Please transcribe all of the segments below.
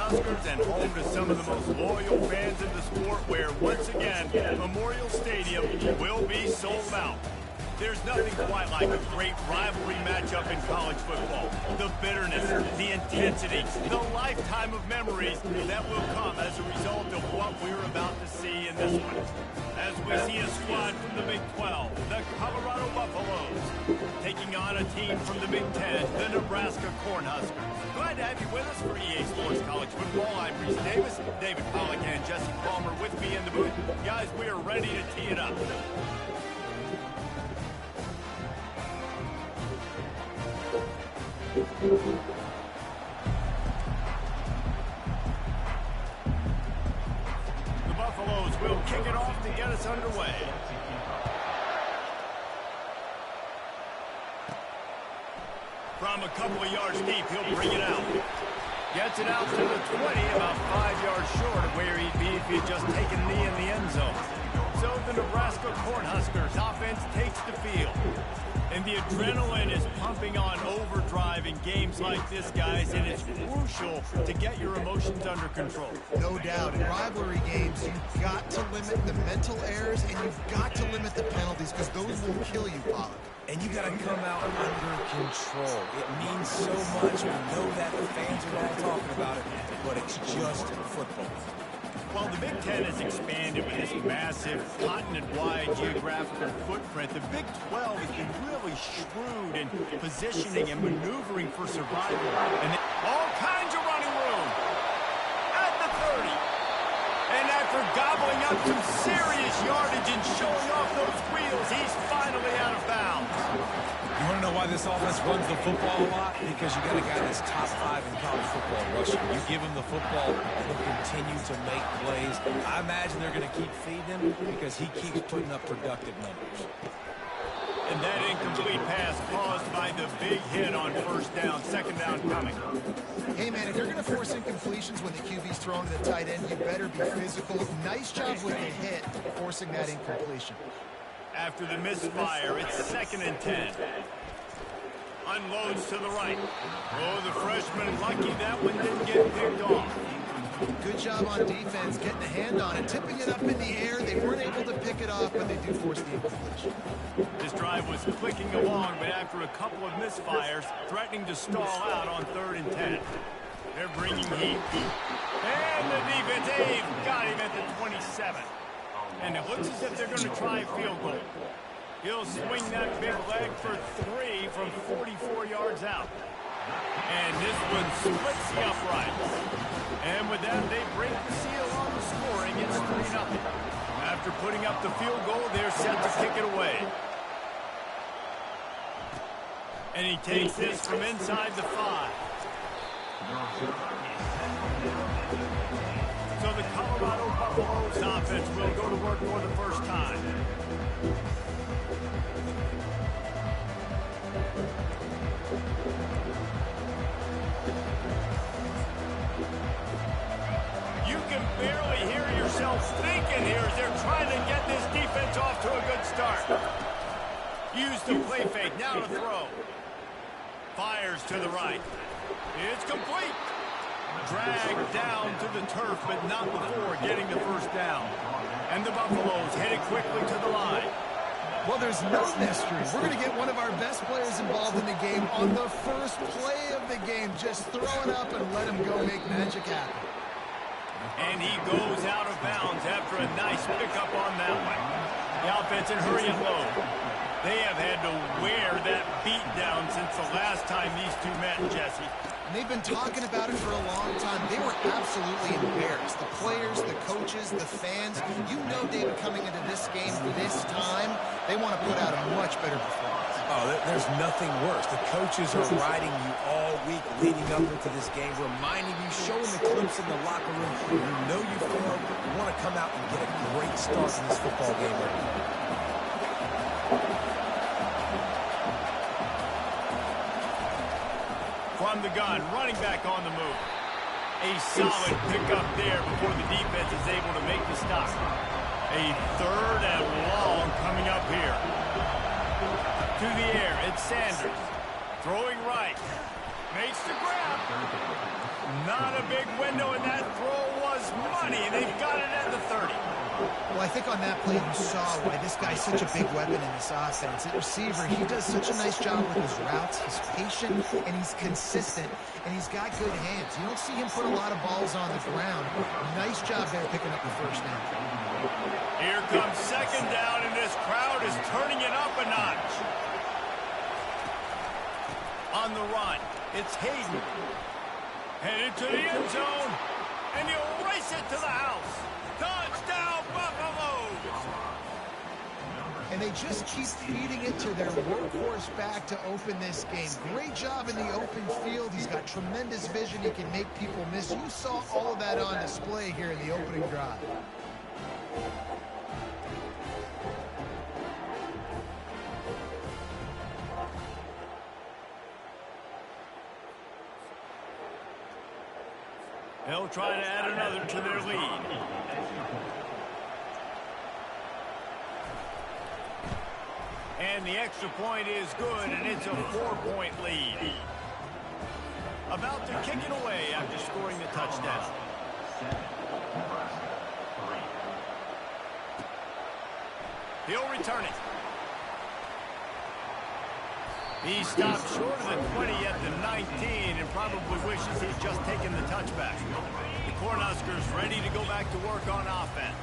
Cornhuskers and home to some of the most loyal fans in the sport, where, once again, Memorial Stadium will be sold out. There's nothing quite like a great rivalry matchup in college football. The bitterness, the intensity, the lifetime of memories that will come as a result of what we're about to see in this one. As we see a squad from the Big 12, the Colorado Buffaloes, taking on a team from the Big 10, the Nebraska Cornhuskers. Glad to have you with us for EA Sports College Football. I'm Reese Davis, David Pollack and Jesse Palmer with me in the booth. Guys, we are ready to tee it up. The Buffaloes will kick it off to get us underway. From a couple of yards deep, he'll bring it out. Gets it out to the 20, about 5 yards short of where he'd be if he had just taken a knee in the end zone. So the Nebraska Cornhuskers offense takes the field. And the adrenaline is pumping on overdrive in games like this, guys, and it's crucial to get your emotions under control. No doubt. In rivalry games, you've got to limit the mental errors, and you've got to limit the penalties, because those will kill you, Pollack. And you got to come out under control. It means so much. We know that the fans are all talking about it, but it's just football. While the Big Ten has expanded with this massive, continent-wide geographical footprint, the Big 12 has been really shrewd in positioning and maneuvering for survival. And all kinds of running room at the 30. And after gobbling up some serious yardage and showing off those wheels, he's finally out of bounds. You want to know why this offense runs the football a lot? Because you got a guy that's top 5 in college football rushing. You give him the football, he'll continue to make plays. I imagine they're going to keep feeding him because he keeps putting up productive numbers. And that incomplete pass caused by the big hit on first down, second down coming. Hey, man, if you're going to force incompletions when the QB's throwing to the tight end, you better be physical. Nice job with the hit, forcing that incompletion. After the misfire, it's 2nd and 10. Unloads to the right. Oh, the freshman lucky that one didn't get picked off. Good job on defense, getting a hand on it, tipping it up in the air. They weren't able to pick it off, but they do force the incompletion. This drive was clicking along, but after a couple of misfires, threatening to stall out on 3rd and 10. They're bringing heat. And the defense, got him at the 27. And it looks as if they're going to try a field goal. He'll swing that big leg for 3 from 44 yards out. And this one splits the uprights. And with that, they break the seal on the scoring. It's 3-0. After putting up the field goal, they're set to kick it away. And he takes this from inside the 5. So the Colorado Buffaloes offense will go to work for the first time. You can barely hear yourself thinking here as they're trying to get this defense off to a good start. Use the play fake, now to throw. Fires to the right. It's complete. Dragged down to the turf, but not before getting the first down. And the Buffaloes headed quickly to the line. Well, there's no mystery. We're going to get one of our best players involved in the game on the first play of the game. Just throw it up and let him go make magic happen. And he goes out of bounds after a nice pickup on that one. The offense in hurry and load. They have had to wear that beat down since the last time these two met, Jesse. And they've been talking about it for a long time. They were absolutely embarrassed. The players, the coaches, the fans. You know, David, coming into this game this time, they want to put out a much better performance. Oh, there's nothing worse. The coaches are riding you all week leading up into this game, reminding you, showing the clips in the locker room. You know you failed. You want to come out and get a great start in this football game right now. From the gun, running back on the move. A solid pickup there before the defense is able to make the stop. A 3rd and long coming up here. To the air, it's Sanders. Throwing right. Makes the grab. Not a big window, and that throw was money. They've got it at the 30. Well, I think on that play you saw why this guy's such a big weapon in this offense. At receiver, he does such a nice job with his routes. He's patient, and he's consistent, and he's got good hands. You don't see him put a lot of balls on the ground. Nice job there picking up the first down. Here comes second down, and this crowd is turning it up a notch. On the run, it's Hayden. Headed to the end zone, and he'll race it to the house. Touchdown, Buffaloes! And they just keep feeding it to their workhorse back to open this game. Great job in the open field. He's got tremendous vision. He can make people miss. You saw all of that on display here in the opening drive. They'll try to add another to their lead. And the extra point is good, and it's a 4-point lead. About to kick it away after scoring the touchdown. He'll return it. He stopped short of the 20 at the 19 and probably wishes he'd just taken the touchback. The Cornhuskers ready to go back to work on offense.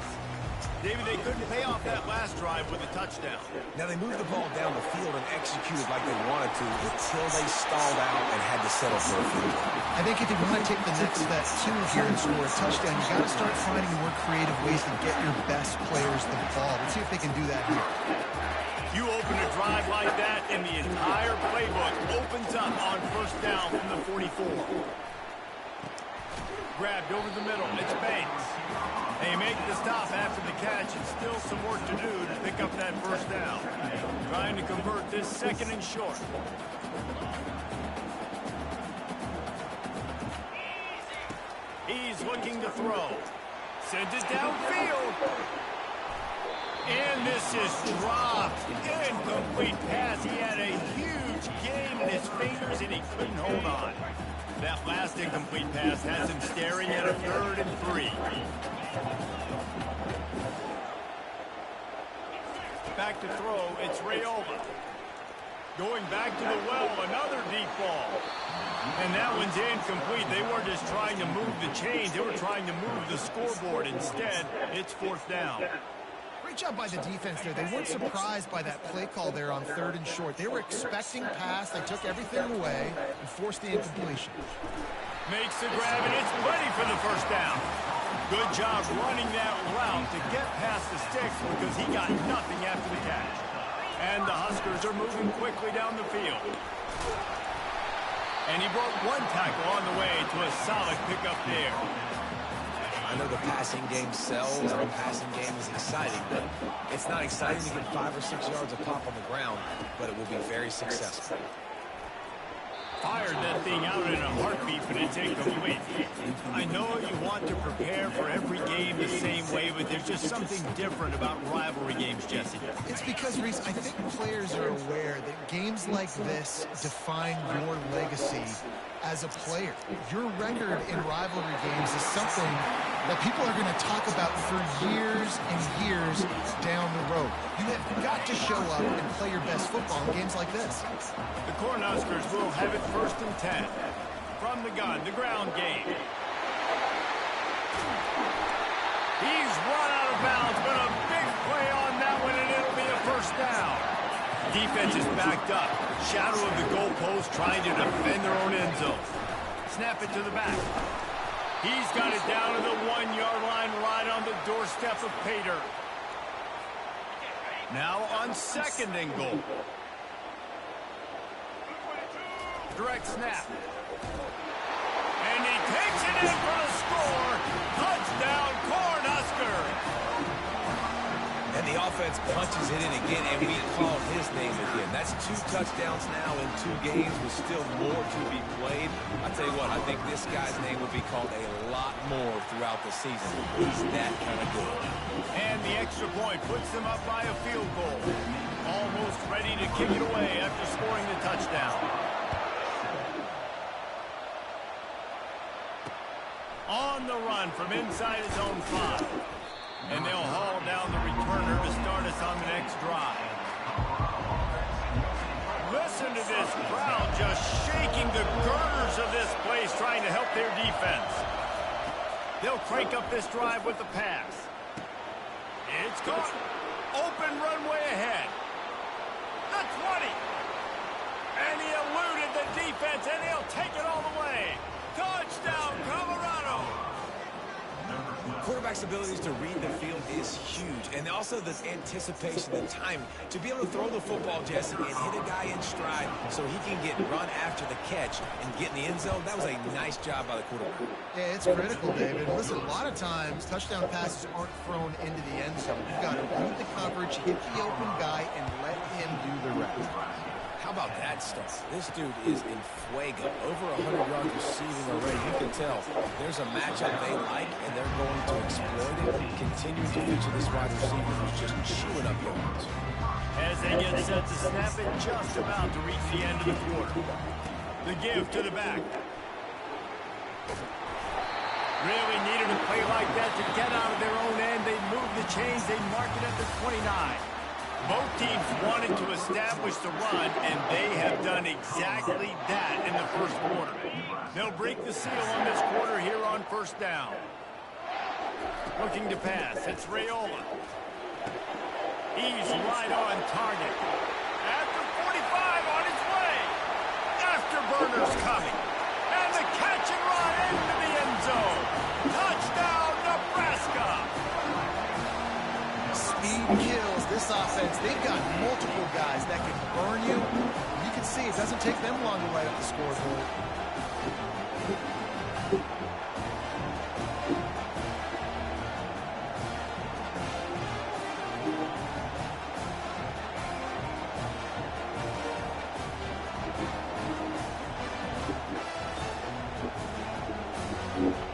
David, they couldn't pay off that last drive with a touchdown. Now, they moved the ball down the field and executed like they wanted to until they stalled out and had to settle for a field goal. I think if you want to take the next step too here and score a touchdown, you got to start finding more creative ways to get your best players the ball. Let's see if they can do that here. You open a drive like that, and the entire playbook opens up on first down from the 44. Grabbed over the middle. It's Banks. They make the stop after the catch, and still some work to do to pick up that first down. Trying to convert this second and short. He's looking to throw. Sends it downfield. And this is dropped. Incomplete pass. He had a huge game in his fingers, and he couldn't hold on. That last incomplete pass has him staring at a 3rd and 3. Back to throw, it's Rayola. Going back to the well, another deep ball. And that one's incomplete. They weren't just trying to move the chains, they were trying to move the scoreboard. Instead, it's 4th down. Great job by the defense there. They weren't surprised by that play call there on 3rd and short. They were expecting pass. They took everything away and forced the incompletion. Makes the grab, and it's plenty for the first down. Good job running that route to get past the sticks because he got nothing after the catch. And the Huskers are moving quickly down the field. And he broke one tackle on the way to a solid pickup there. I know the passing game sells and the passing game is exciting, but it's not exciting to get 5 or 6 yards of pop on the ground, but it will be very successful. Fired that thing out in a heartbeat, but it's incomplete. I know you want to prepare for every game the same way, but there's just something different about rivalry games, Jesse. It's because, Reese, I think players are aware that games like this define your legacy as a player. Your record in rivalry games is something that people are going to talk about for years and years down the road. You have got to show up and play your best football in games like this. The Cornhuskers will have it 1st and 10. From the gun, the ground game. He's run out of bounds, but a big play on that one, and it'll be a first down. Defense is backed up. Shadow of the goalpost trying to defend their own end zone. Snap it to the back. He's got it down to the 1-yard line right on the doorstep of Pater. Now on 2nd and goal. Direct snap. And he takes it in for the score. Touchdown, Cornhuskers. And the offense punches it in again, and we called his name again. That's 2 touchdowns now in 2 games with still more to be played. I tell you what, I think this guy's name will be called a lot more throughout the season. He's that kind of good. And the extra point puts them up by a field goal. Almost ready to kick it away after scoring the touchdown. on the run from inside his own 5. And they'll haul down the returner to start us on the next drive. Listen to this crowd just shaking the girders of this place, trying to help their defense. They'll crank up this drive with the pass. It's caught. Open runway ahead. The 20. And he eluded the defense, and he'll take it all the way. Touchdown, Colorado. Quarterback's abilities to read the field is huge, and also the anticipation, the time to be able to throw the football, Jesse, and hit a guy in stride so he can get run after the catch and get in the end zone. That was a nice job by the quarterback. Yeah, it's critical, David. Listen, a lot of times touchdown passes aren't thrown into the end zone. You've got to read the coverage, hit the open guy, and let him do the rest. How about that stuff? This dude is in fuego. Over 100 yards receiving already. You can tell there's a matchup they like, and they're going to exploit it. Continuing to feature this wide receiver who's just chewing up yards. As they get set to snap it, just about to reach the end of the quarter. The give to the back. Really needed a play like that to get out of their own end. They move the chains. They mark it at the 29. Both teams wanted to establish the run, and they have done exactly that in the first quarter. They'll break the seal on this quarter here on first down. Looking to pass. It's Raiola. He's right on target. At the 45 on his way. Afterburners coming. And the catch and run into the end zone. Touchdown, Nebraska. Speed kills this offense. They've got multiple guys that can burn you. You can see it doesn't take them long to light up the scoreboard.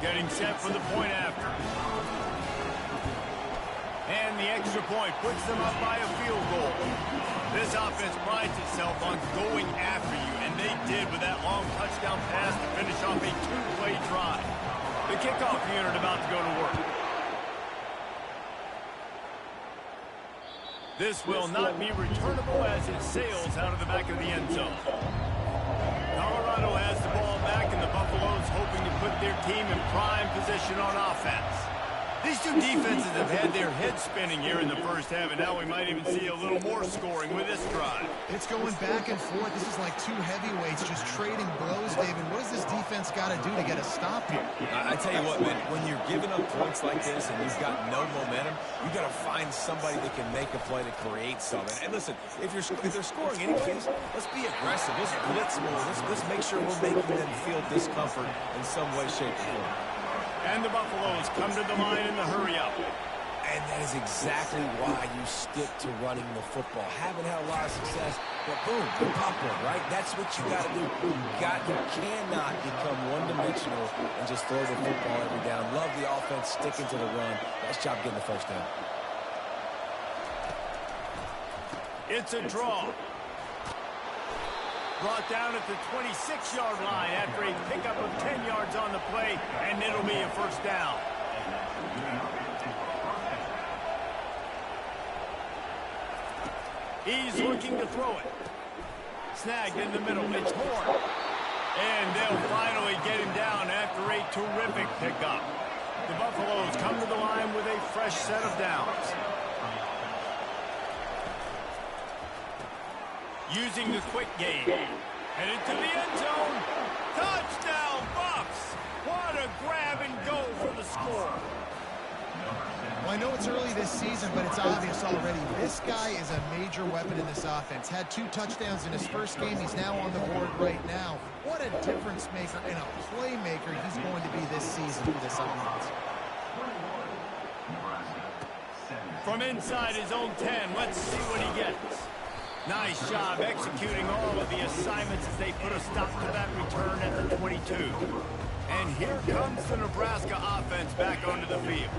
Getting set for the point after. And the extra point puts them up by a field goal. This offense prides itself on going after you, and they did with that long touchdown pass to finish off a two-play drive. The kickoff unit about to go to work. This will not be returnable as it sails out of the back of the end zone. Colorado has the ball back, and the Buffaloes hoping to put their team in prime position on offense. These two defenses have had their heads spinning here in the first half, and now we might even see a little more scoring with this drive. It's going back and forth. This is like two heavyweights just trading blows, David. What does this defense got to do to get a stop here? I tell you what, man, when you're giving up points like this and you've got no momentum, you got to find somebody that can make a play to create something. And listen, if they're scoring anyways, let's be aggressive. Let's blitz more. Let's make sure we're making them feel discomfort in some way, shape, or form. And the Buffaloes come to the line in the hurry-up. And that is exactly why you stick to running the football. Haven't had a lot of success, but boom, you pop one, right? That's what you got to do. You cannot become one-dimensional and just throw the football every down. Love the offense, sticking to the run. Nice job getting the first down. It's a draw. Brought down at the 26-yard line after a pickup of 10 yards on the play, and it'll be a first down. He's looking to throw it. Snagged in the middle. It's Horn. And they'll finally get him down after a terrific pickup. The Buffaloes come to the line with a fresh set of downs. Using the quick game. Headed to the end zone. Touchdown, Buffs! What a grab and go for the score. Well, I know it's early this season, but it's obvious already. This guy is a major weapon in this offense. Had 2 touchdowns in his first game. He's now on the board right now. What a difference maker and a playmaker he's going to be this season for this offense. From inside his own 10, let's see what he gets. Nice job executing all of the assignments as they put a stop to that return at the 22. And here comes the Nebraska offense back onto the field.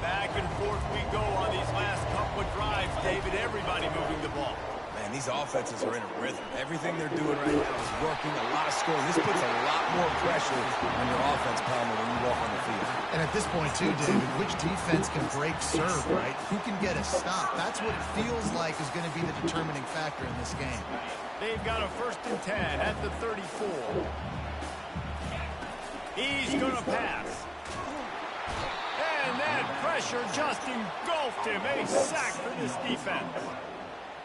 Back and forth we go on these last couple of drives, David. Everybody moving the ball. Man, these offenses are in a rhythm. Everything they're doing right now is working, a lot of scoring. This puts a lot more pressure on your offense, Palmer, when you walk on the field. And at this point, too, David, which defense can break serve, right? Who can get a stop? That's what it feels like is going to be the determining factor in this game. They've got a 1st and 10 at the 34. He's going to pass. And that pressure just engulfed him. A sack for this defense.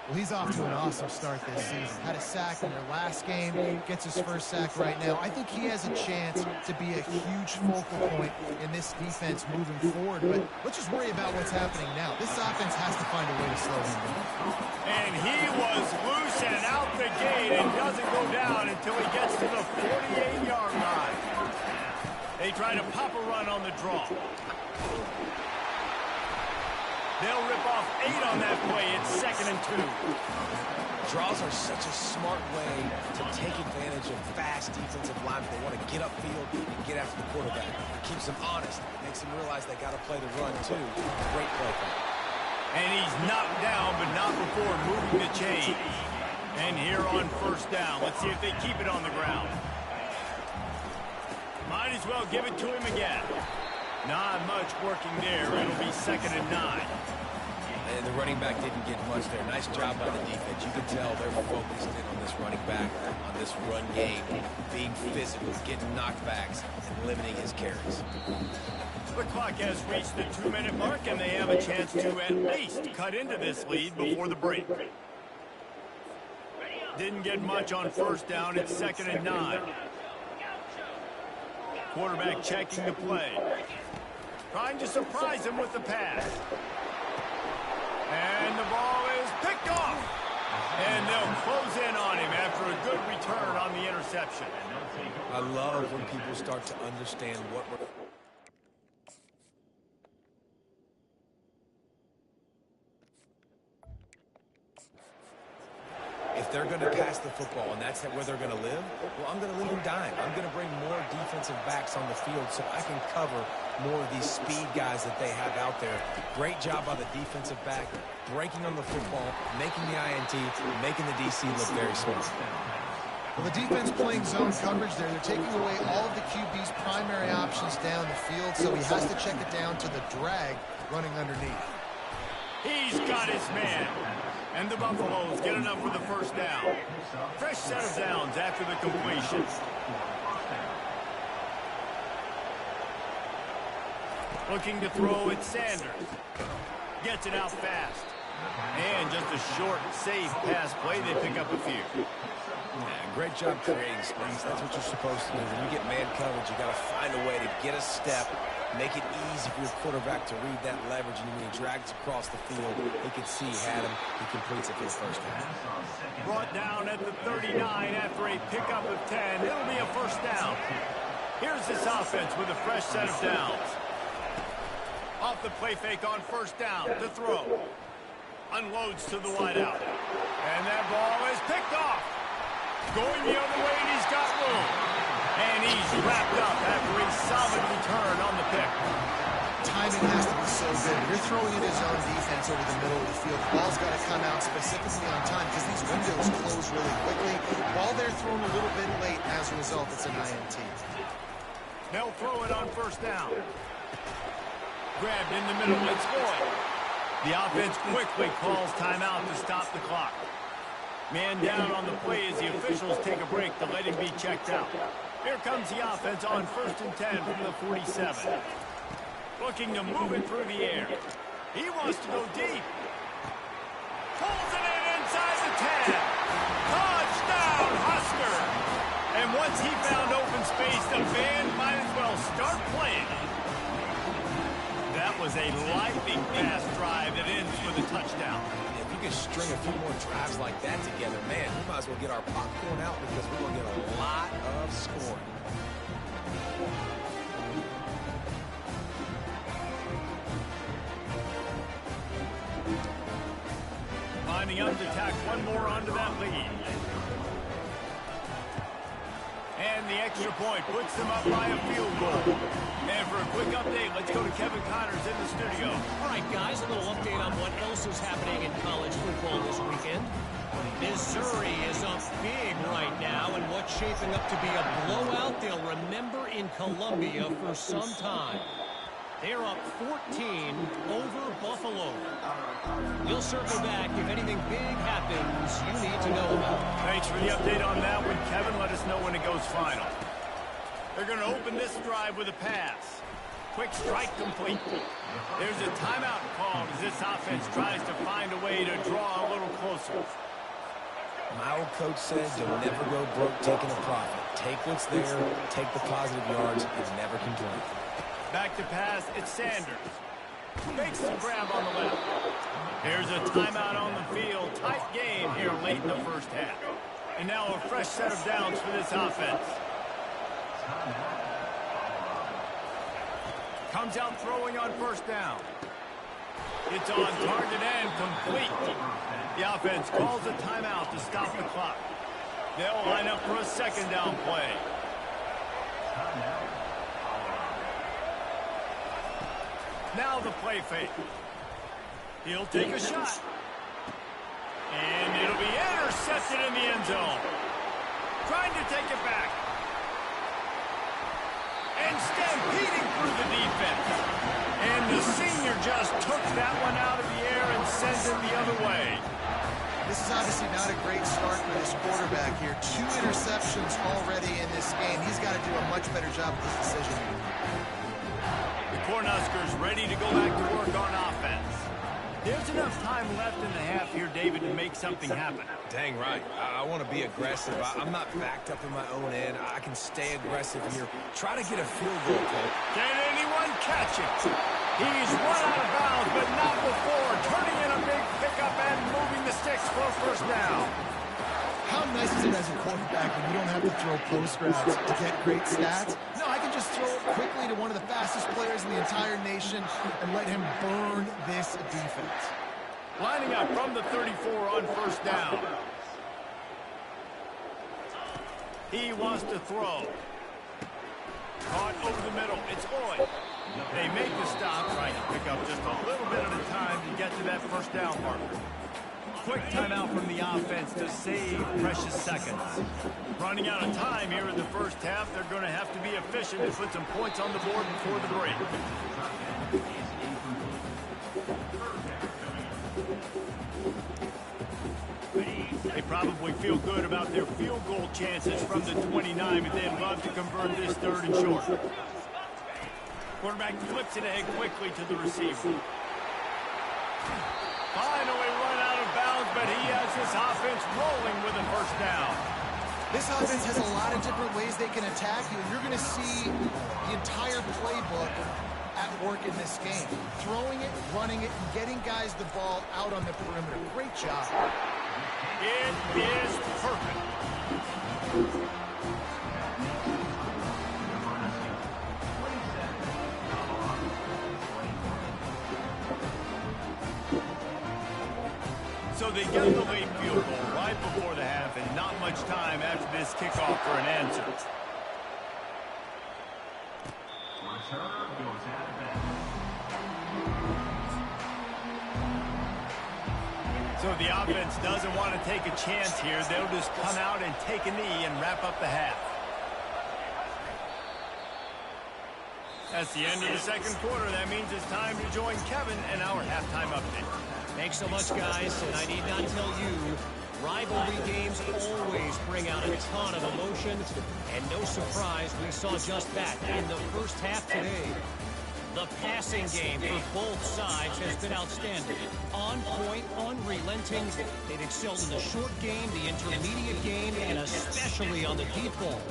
Well, he's off to an awesome start this season. Had a sack in their last game, gets his first sack right now. I think he has a chance to be a huge focal point in this defense moving forward. But let's just worry about what's happening now. This offense has to find a way to slow him down. And he was loose and out the gate and doesn't go down until he gets to the 48-yard line. They try to pop a run on the draw. They'll rip off 8 on that play. It's 2nd and 2. Draws are such a smart way to take advantage of fast defensive linemen. They want to get upfield and get after the quarterback. It keeps them honest. It makes them realize they got to play the run, too. Great play. And he's knocked down, but not before moving the chain. And here on 1st down, let's see if they keep it on the ground. Might as well give it to him again. Not much working there. It'll be 2nd and 9. And the running back didn't get much there. Nice job by the defense. You can tell they're focused in on this running back, on this run game, being physical, getting knockbacks, and limiting his carries. The clock has reached the 2-minute mark, and they have a chance to at least cut into this lead before the break. Didn't get much on 1st down. It's 2nd and 9. Quarterback checking the play. Trying to surprise him with the pass. And the ball is picked off. And they'll close in on him after a good return on the interception. I love when people start to understand what we're... If they're going to pass the football and that's where they're going to live, well, I'm going to leave them dime. I'm going to bring more defensive backs on the field so I can cover more of these speed guys that they have out there. Great job by the defensive back, breaking on the football, making the INT, making the DC look very smart. Well, the defense playing zone coverage there. They're taking away all of the QB's primary options down the field, so he has to check it down to the drag running underneath. He's got his man. And the Buffaloes get enough for the 1st down. Fresh set of downs after the completion. Looking to throw it, Sanders. Gets it out fast. And just a short, safe pass play. They pick up a few. Yeah, great job creating space. That's what you're supposed to do. When you get man coverage, you got to find a way to get a step, make it easy for your quarterback to read that leverage, and when he drags across the field, he can see he had him. He completes it for the 1st down. Brought down at the 39 after a pickup of 10. It'll be a 1st down. Here's this offense with a fresh set of downs. Off the play fake on 1st down to throw. Unloads to the wideout. And that ball is picked off. Going the other way, and he's got room. And he's wrapped up after a solid return on the pick. Timing has to be so good. You're throwing in his own defense over the middle of the field. The ball's got to come out specifically on time because these windows close really quickly. Ball there thrown a little bit late. As a result, it's an INT. They'll throw it on 1st down. Grabbed in the middle. It's Boyd. The offense quickly calls timeout to stop the clock. Man down on the play as the officials take a break to let him be checked out. Here comes the offense on 1st and 10 from the 47. Looking to move it through the air. He wants to go deep. Pulls it in inside the 10. Touchdown, Husker! And once he found open space, the band might as well start playing. That was a lightning fast drive that ends with a touchdown. If you can string a few more drives like that together, man, we might as well get our popcorn out because we're going to get a lot of scoring. Lining up to tack one more onto that lead. And the extra point puts them up by a field goal. And for a quick update, let's go to Kevin Connors in the studio. All right, guys, a little update on what else is happening in college football this weekend. Missouri is up big right now in what's shaping up to be a blowout they'll remember in Columbia for some time. They're up 14 over Buffalo. We'll circle back if anything big happens you need to know about. Thanks for the update on that one, Kevin. Let us know when it goes final. They're going to open this drive with a pass. Quick strike complete. There's a timeout called as this offense tries to find a way to draw a little closer. My old coach said you'll never go broke taking a profit. Take what's there, take the positive yards, and never complain. Back to pass, it's Sanders. Makes the grab on the left. Here's a timeout on the field. Tight game here late in the first half. And now a fresh set of downs for this offense. Comes out throwing on first down. It's on target and complete. The offense calls a timeout to stop the clock. They'll line up for a second down play. Now the play fake. He'll take a shot. And it'll be intercepted in the end zone. Trying to take it back. And stampeding through the defense. And the senior just took that one out of the air and sends it the other way. This is obviously not a great start for this quarterback here. 2 interceptions already in this game. He's got to do a much better job with this decision. The Cornhuskers ready to go back to work on offense. There's enough time left in the half here, David, to make something happen. Dang right. I want to be aggressive. I'm not backed up in my own end. I can stay aggressive here. Try to get a field goal, Colt. Can anyone catch it? He's run out of bounds, but not before. Turning in a big pickup and moving the sticks for a first down. How nice is it as a quarterback when you don't have to throw post routes to get great stats? No, I can just throw it quickly to one of the fastest players in the entire nation and let him burn this defense. Lining up from the 34 on first down. He wants to throw. Caught over the middle. It's Hoy. They make the stop, trying to pick up just a little bit at a time to get to that first down marker. Quick timeout from the offense to save precious seconds. Running out of time here in the first half. They're going to have to be efficient to put some points on the board before the break. They probably feel good about their field goal chances from the 29, but they'd love to convert this third and short. Quarterback flips it ahead quickly to the receiver. Finally run out of bounds, but he has this offense rolling with a first down. This offense has a lot of different ways they can attack you, and you're going to see the entire playbook at work in this game. Throwing it, running it, and getting guys the ball out on the perimeter. Great job. It is perfect. So they get the late field goal right before the half and not much time after this kickoff for an answer. So the offense doesn't want to take a chance here. They'll just come out and take a knee and wrap up the half. That's the end of the second quarter. That means it's time to join Kevin and our halftime update. Thanks so much, guys, and I need not tell you, rivalry games always bring out a ton of emotion, and no surprise, we saw just that in the first half today. The passing game for both sides has been outstanding. On point, unrelenting. They've excelled in the short game, the intermediate game, and especially on the deep ball.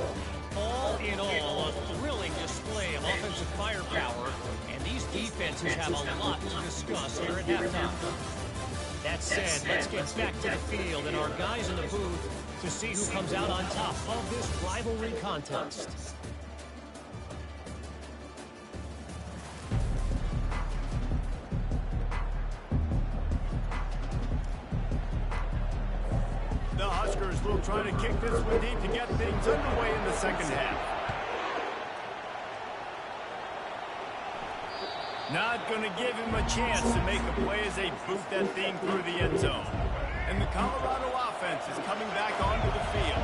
All in all, a thrilling display of offensive firepower, and these defenses have a lot to discuss here at halftime. That said, let's get back to the field and our guys in the booth to see who comes out on top of this rivalry contest. The Huskers will try to kick this one deep to get things underway in the second half. Not going to give him a chance to make a play as they boot that thing through the end zone. And the Colorado offense is coming back onto the field.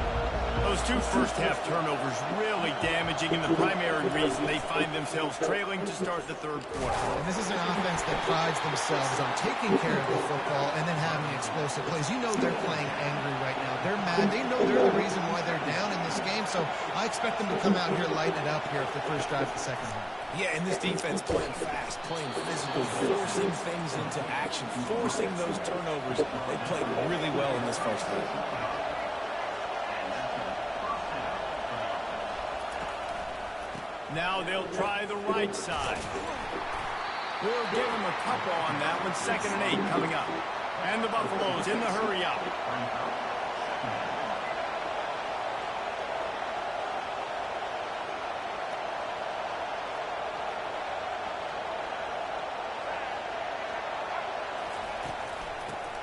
Those two first-half turnovers really damaging, and the primary reason they find themselves trailing to start the third quarter. And this is an offense that prides themselves on taking care of the football and then having explosive plays. You know they're playing angry right now. They're mad. They know they're the reason why they're down in this game, so I expect them to come out here, lighten it up here for the first drive of the second half. Yeah, and this defense playing fast, playing physical, forcing things into action, forcing those turnovers. They played really well in this first half. Now they'll try the right side. We'll give them a couple on that one. 2nd and 8 coming up. And the Buffaloes in the hurry up.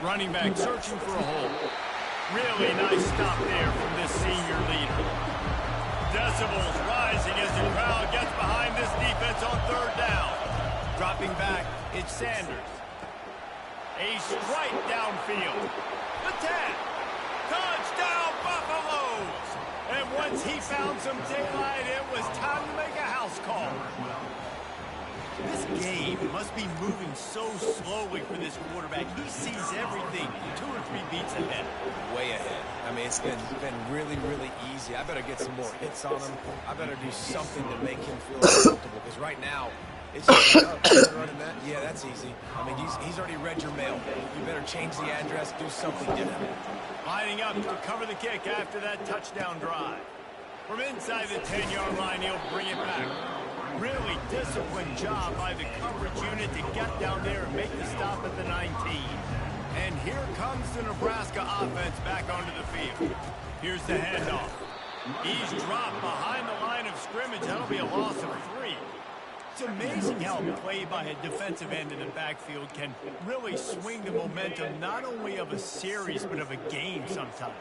Running back searching for a hole. Really nice stop there from this senior leader. Decibels rising as the crowd gets behind this defense on 3rd down. Dropping back, it's Sanders. A strike downfield. The 10. Touchdown, Buffaloes! And once he found some daylight, it was time to make a house call. This game must be moving so slowly for this quarterback. He sees everything 2 or 3 beats ahead. Way ahead. I mean, it's been really, really easy. I better get some more hits on him. I better do something to make him feel comfortable, because right now, it's just running that. Yeah, that's easy. I mean, he's already read your mail. You better change the address, do something different. Lining up to cover the kick after that touchdown drive. From inside the 10-yard line, he'll bring it back. Really disciplined job by the coverage unit to get down there and make the stop at the 19. And here comes the Nebraska offense back onto the field. Here's the handoff. He's dropped behind the line of scrimmage. That'll be a loss of 3. It's amazing how play by a defensive end in the backfield can really swing the momentum not only of a series but of a game sometimes.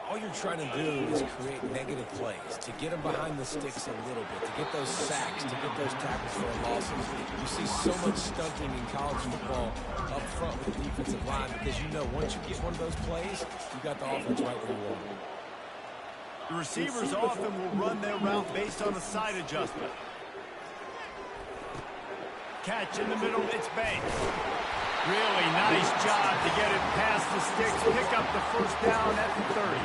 All you're trying to do is create negative plays, to get them behind the sticks a little bit, to get those sacks, to get those tackles for losses. You see so much stunting in college football up front with the defensive line, because you know once you get one of those plays, you got the offense right where you want it. The receivers often will run their route based on a side adjustment. Catch in the middle, it's Banks. Really nice job to get it past the sticks, pick up the first down at the 30.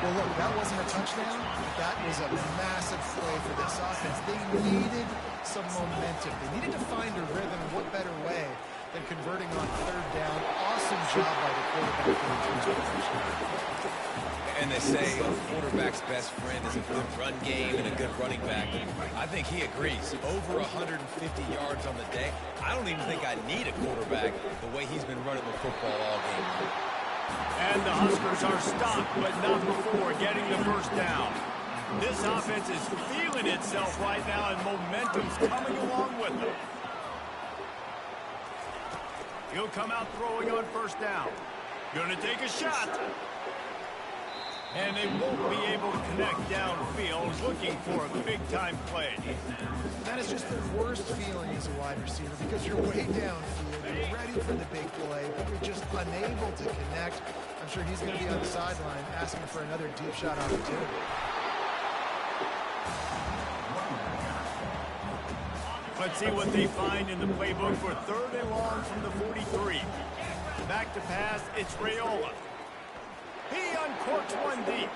Well, look, that wasn't a touchdown. That was a massive play for this offense. They needed some momentum. They needed to find a rhythm. What better way than converting on 3rd down? Awesome job by the quarterback. And they say a quarterback's best friend is a good run game and a good running back. I think he agrees. Over 150 yards on the day. I don't even think I need a quarterback the way he's been running the football all game. And the Huskers are stopped, but not before getting the first down. This offense is feeling itself right now, and momentum's coming along with them. He'll come out throwing on 1st down. Gonna take a shot. And they won't be able to connect downfield, looking for a big-time play. That is just the worst feeling as a wide receiver, because you're way downfield, you're ready for the big play, but you're just unable to connect. I'm sure he's going to be on the sideline asking for another deep shot opportunity. Let's see what they find in the playbook for 3rd and long from the 43. Back to pass, it's Raiola. He uncorks one deep.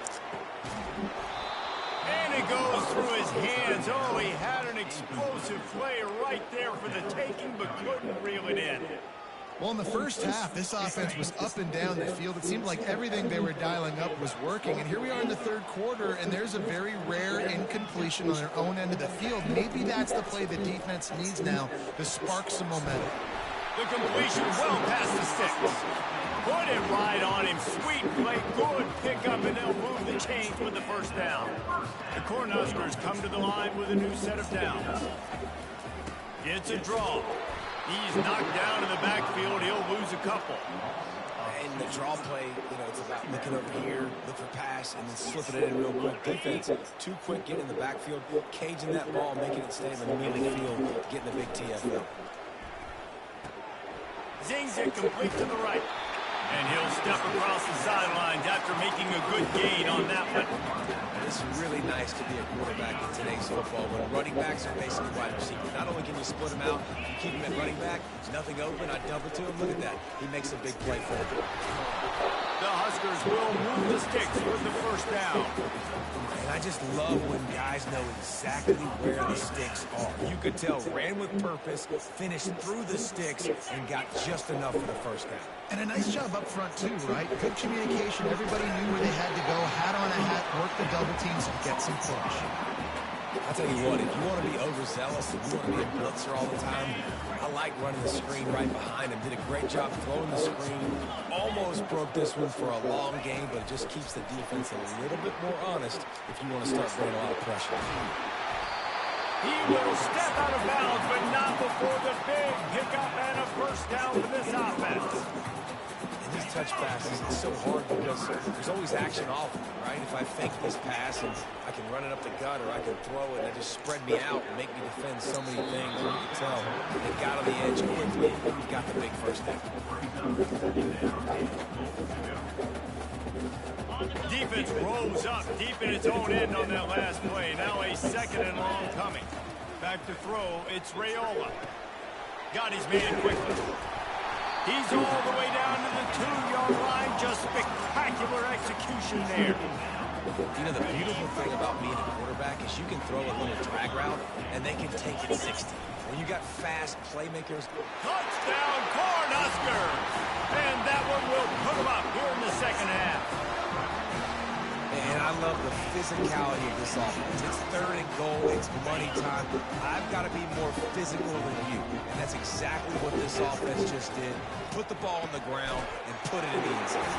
And it goes through his hands. Oh, he had an explosive play right there for the taking, but couldn't reel it in. Well, in the first half, this offense was up and down the field. It seemed like everything they were dialing up was working. And here we are in the 3rd quarter, and there's a very rare incompletion on their own end of the field. Maybe that's the play the defense needs now to spark some momentum. The completion well past the sticks. Put it right on him. Sweet play. Good pickup, and they'll move the chains with the first down. The Cornhuskers come to the line with a new set of downs. It's a draw. He's knocked down in the backfield. He'll lose a couple. And the draw play, you know, it's about looking over here, look for pass, and then slipping it in real quick. Defense, too quick, getting in the backfield, caging that ball, making it stay in the middle of the field, getting the big TFL. Zings it complete to the right. And he'll step making a good gain on that one. It's really nice to be a quarterback in today's football when running backs are basically wide receivers. Not only can you split them out, you keep them at running back, there's nothing open, I dump it to him. Look at that. He makes a big play for it. The Huskers will move the sticks with the first down. And I just love when guys know exactly where the sticks are. You could tell, ran with purpose, finished through the sticks, and got just enough for the first down. And a nice job up front, too, right? Good communication. Everybody knew where they had to go. Hat on a hat, work the double teams, and get some push. I'll tell you what, if you want to be overzealous and you want to be a blitzer all the time, I like running the screen right behind him. Did a great job throwing the screen. Almost broke this one for a long game, but it just keeps the defense a little bit more honest if you want to start bringing a lot of pressure. He will step out of bounds, but not before the big pickup and a first down for this offense. And these touch passes, it's so hard because there's always action off of it, right? If I fake this pass and I can run it up the gut or I can throw it and it just spread me out and make me defend so many things. You can tell they got on the edge quickly and got the big first down. Defense rolls up deep in its own end on that last play. Now a second and long coming. Back to throw, it's Raiola. Got his man quickly. He's all the way down to the 2-yard line. Just spectacular execution there. You know, the beautiful thing about being a quarterback is you can throw a little drag route and they can take it 60. When you got fast playmakers. Touchdown, Cornhusker! And that one will put him up here in the second half. And I love the physicality of this offense. It's third and goal. It's money time. I've got to be more physical than you. And that's exactly what this offense just did. Put the ball on the ground and put it in the inside.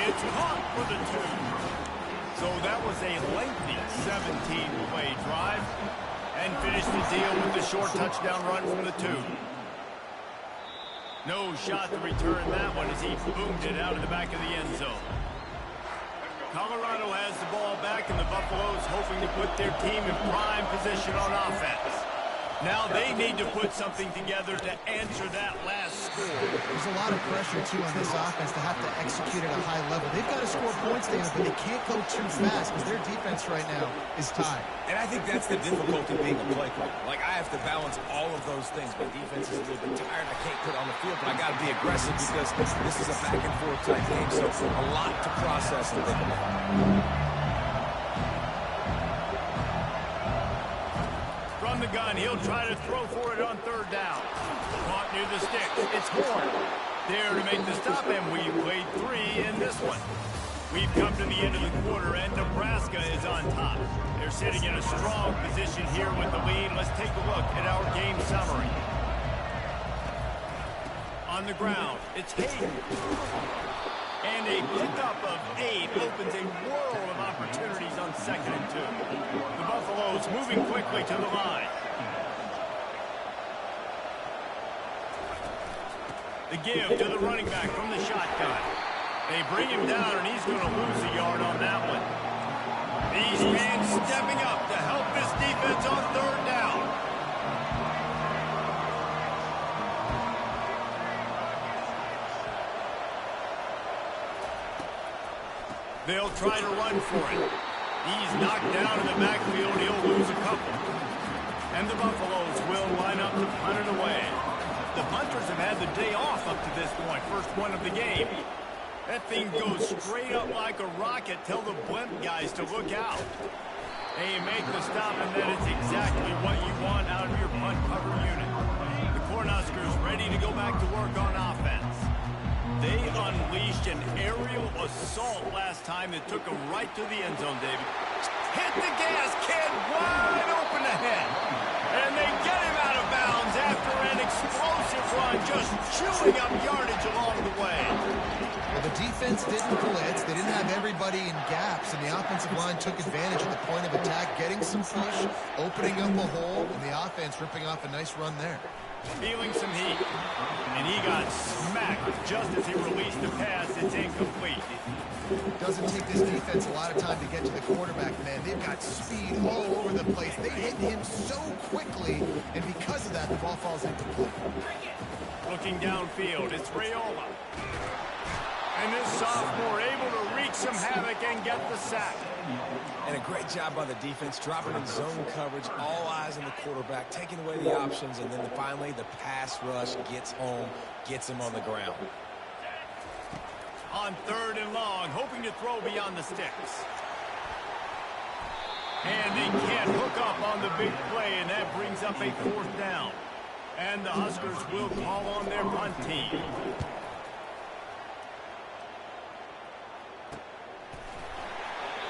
It's caught for the 2. So that was a lengthy 17-play drive. And finished the deal with the short touchdown run from the 2. No shot to return that one as he boomed it out of the back of the end zone. Colorado has the ball back, and the Buffaloes hoping to put their team in prime position on offense. Now they need to put something together to answer that last score. There's a lot of pressure, too, on this offense to have to execute at a high level. They've got to score points, David, but they can't go too fast because their defense right now is tied. And I think that's the difficulty being a play caller. Like, I have to balance all of those things. My defense is a little bit tired. I can't put it on the field, but I got to be aggressive because this is a back-and-forth type game, so a lot to process and think about. From the gun, he'll try to throw for it on third down. Caught near the stick. It's Horn. There to make the stop, and we played 3 in this one. We've come to the end of the quarter, and Nebraska is on top. They're sitting in a strong position here with the lead. Let's take a look at our game summary. On the ground, it's Hayden. And a pickup of 8 opens a world of opportunities on 2nd and 2. The Buffaloes moving quickly to the line. The give to the running back from the shotgun. They bring him down, and he's going to lose a yard on that one. These fans stepping up to help this defense on third down. They'll try to run for it. He's knocked down in the backfield. He'll lose a couple. And the Buffaloes will line up to punt it away. The punters have had the day off up to this point. First one of the game. That thing goes straight up like a rocket. Tell the blimp guys to look out. They make the stop, and that is exactly what you want out of your punt cover unit. The Cornhuskers ready to go back to work on offense. They unleashed an aerial assault last time that took them right to the end zone, David. Hit the gas, kid, wide open ahead. And they get him out of bounds after an explosive run, just chewing up yardage along the way. Well, the defense didn't blitz. They didn't have everybody in gaps, and the offensive line took advantage at the point of attack, getting some push, opening up a hole, and the offense ripping off a nice run there. Feeling some heat, and he got smacked just as he released the pass. It's incomplete. Doesn't take this defense a lot of time to get to the quarterback, man. They've got speed all over the place. They hit him so quickly, and because of that, the ball falls incomplete. Looking downfield, it's Raiola. And this sophomore able to wreak some havoc and get the sack. And a great job by the defense, dropping in zone coverage, all eyes on the quarterback, taking away the options, and then finally the pass rush gets home, gets him on the ground. On 3rd and long, hoping to throw beyond the sticks. And they can't hook up on the big play, and that brings up a 4th down. And the Huskers will call on their punt team.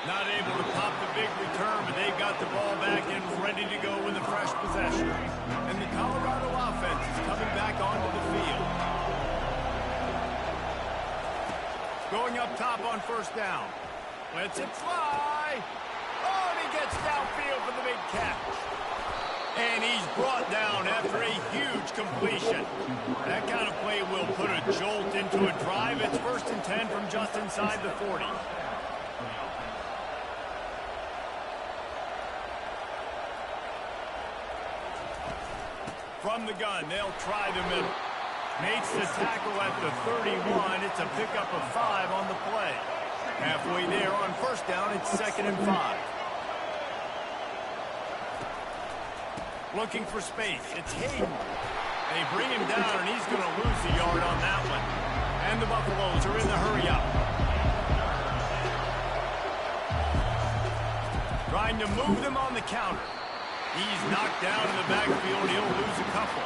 Not able to pop the big return, but they've got the ball back and ready to go with a fresh possession. And the Colorado offense is coming back onto the field. Going up top on 1st down. Lets it fly. Oh, and he gets downfield for the big catch. And he's brought down after a huge completion. That kind of play will put a jolt into a drive. It's 1st and 10 from just inside the 40. From the gun, they'll try the middle. Makes the tackle at the 31. It's a pickup of 5 on the play. Halfway there on 1st down, it's 2nd and 5. Looking for space. It's Hayden. They bring him down, and he's going to lose a yard on that one. And the Buffaloes are in the hurry-up. Trying to move them on the counter. He's knocked down in the backfield. He'll lose a couple.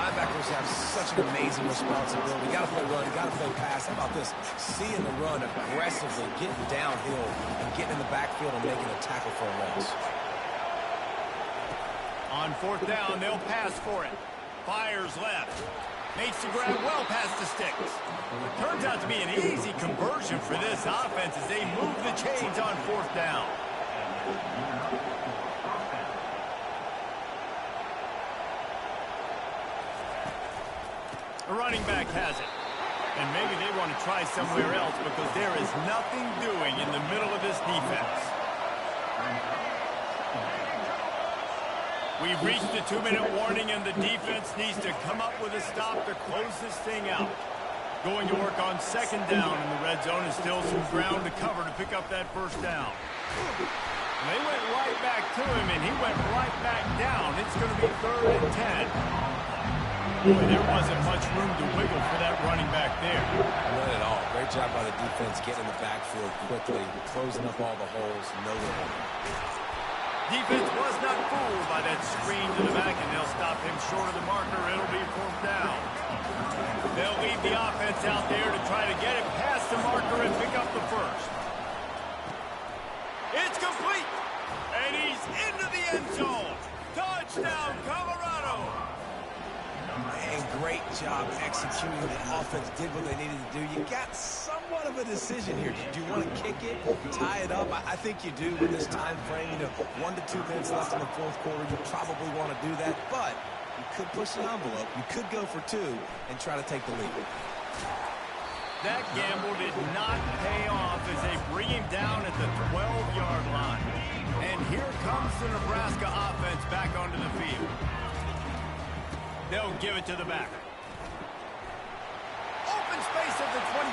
Linebackers have such an amazing responsibility. You got to play run, you got to play pass. How about this? Seeing the run aggressively, getting downhill, and getting in the backfield and making a tackle for a loss. On 4th down, they'll pass for it. Fires left. Makes the grab well past the sticks. Turns out to be an easy conversion for this offense as they move the chains on 4th down. The running back has it. And maybe they want to try somewhere else because there is nothing doing in the middle of this defense. We've reached the 2-minute warning, and the defense needs to come up with a stop to close this thing out. Going to work on 2nd down in the red zone, and still some ground to cover to pick up that 1st down. And they went right back to him, and he went right back down. It's going to be 3rd and 10. Boy, there wasn't much room to wiggle for that running back there. Not at all. Great job by the defense getting in the backfield quickly, closing up all the holes, no wiggle. Defense was not fooled by that screen to the back, and they'll stop him short of the marker. It'll be 4th down. They'll leave the offense out there to try to get it past the marker and pick up the 1st. It's complete, and he's into the end zone. Touchdown, Colorado. And great job executing. The offense did what they needed to do. You got somewhat of a decision here. Do you want to kick it, tie it up? I think you do with this time frame. 1 to 2 minutes left in the 4th quarter. You probably want to do that, but you could push the envelope. You could go for 2 and try to take the lead. That gamble did not pay off as they bring him down at the 12-yard line. And here comes the Nebraska offense back onto the field. They'll give it to the back. Open space at the 25.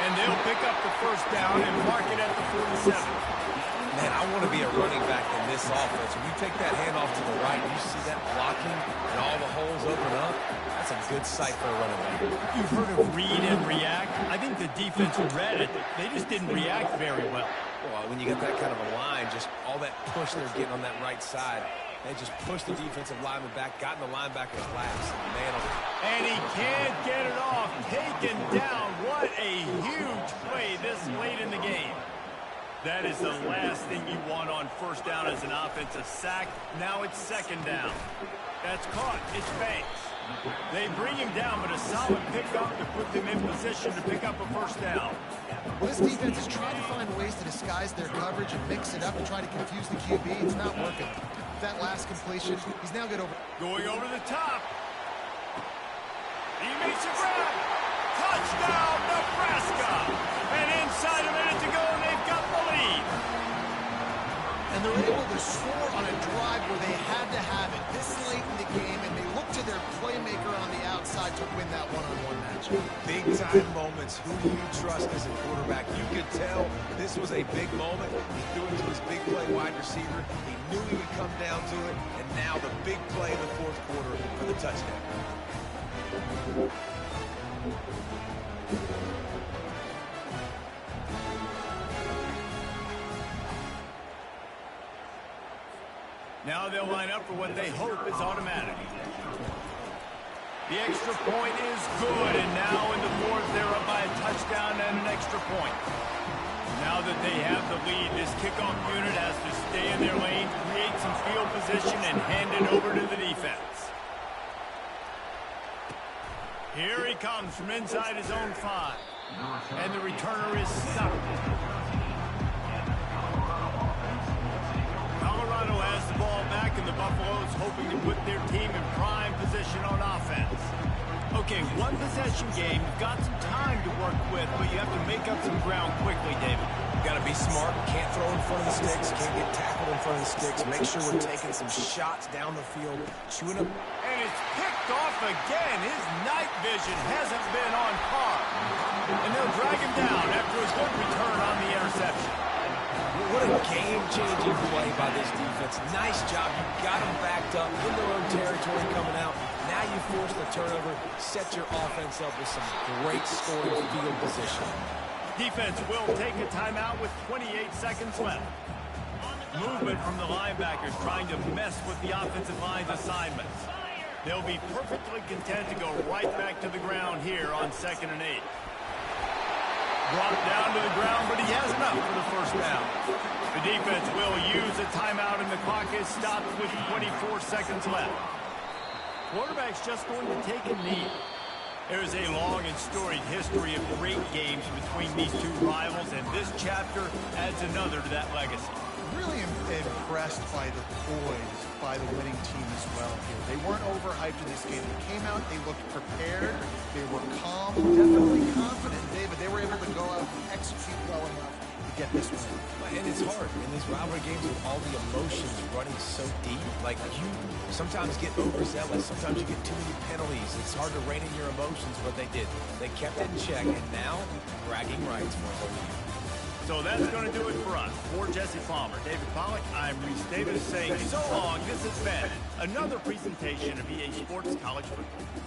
And they'll pick up the 1st down and mark it at the 47. Man, I want to be a running back in this offense. When you take that handoff to the right, you see that blocking and all the holes open up. That's a good sight for a running back. You've heard of read and react. I think the defense read it. They just didn't react very well. Well, when you get that kind of a line, just all that push they're getting on that right side, they just pushed the defensive lineman back, got in the linebacker's laps, and mangled it. And he can't get it off. Taken down. What a huge play this late in the game. That is the last thing you want on 1st down as an offensive sack. Now it's 2nd down. That's caught. It's Banks. They bring him down, but a solid pickup to put them in position to pick up a 1st down. Well, this defense is trying to find ways to disguise their coverage and mix it up and try to confuse the QB. It's not working. That last completion, he's now got over. Going over the top. He makes a grab. Touchdown, Nebraska. And inside a minute to go, and they've got the lead. And they're able to score on a drive where they had to have it this late in the game, and they look to their playmaker on the outside to win that one-on-one match. coach. Big-time moments. Who do you trust as a quarterback? You could tell this was a big moment. He threw it to his big play wide receiver. He knew he would come down to it, and now the big play in the fourth quarter for the touchdown. Now they'll line up for what they hope is automatic. The extra point is good, and now in the fourth, they're up by a touchdown and an extra point. Now that they have the lead, this kickoff unit has to stay in their lane, create some field position, and hand it over to the defense. Here he comes from inside his own 5, and the returner is stuck. Colorado has the ball back, and the Buffaloes hoping to put their team in prime position on offense. Okay, one possession game. You've got some time to work with, but you have to make up some ground quickly, David. You've got to be smart. Can't throw in front of the sticks. Can't get tackled in front of the sticks. Make sure we're taking some shots down the field. Chewing up. And it's picked off again. His night vision hasn't been on par. And they'll drag him down after his good return on the interception. What a game-changing play by this defense. Nice job. You got them backed up in their own territory coming out. Now you force the turnover, set your offense up with some great scoring field position. Defense will take a timeout with 28 seconds left. Movement from the linebackers trying to mess with the offensive line's assignments. They'll be perfectly content to go right back to the ground here on 2nd and 8. Brought down to the ground, but he has enough for the first down. The defense will use a timeout, and the clock is stopped with 24 seconds left. Quarterback's just going to take a knee. There's a long and storied history of great games between these two rivals, and this chapter adds another to that legacy. Really impressed by the poise by the winning team as well here. They weren't overhyped in this game. They came out, they looked prepared, they were calm, definitely confident. David, they were able to go out and execute well enough to get this win. And it's hard in these rivalry games with all the emotions running so deep. Like, you sometimes get overzealous. Sometimes you get too many penalties. It's hard to rein in your emotions, but they did. They kept it in check, and now bragging rights for a whole year. So that's going to do it for us. For Jesse Palmer, David Pollack, I'm Reese Davis saying so long. This has been another presentation of EA Sports College Football.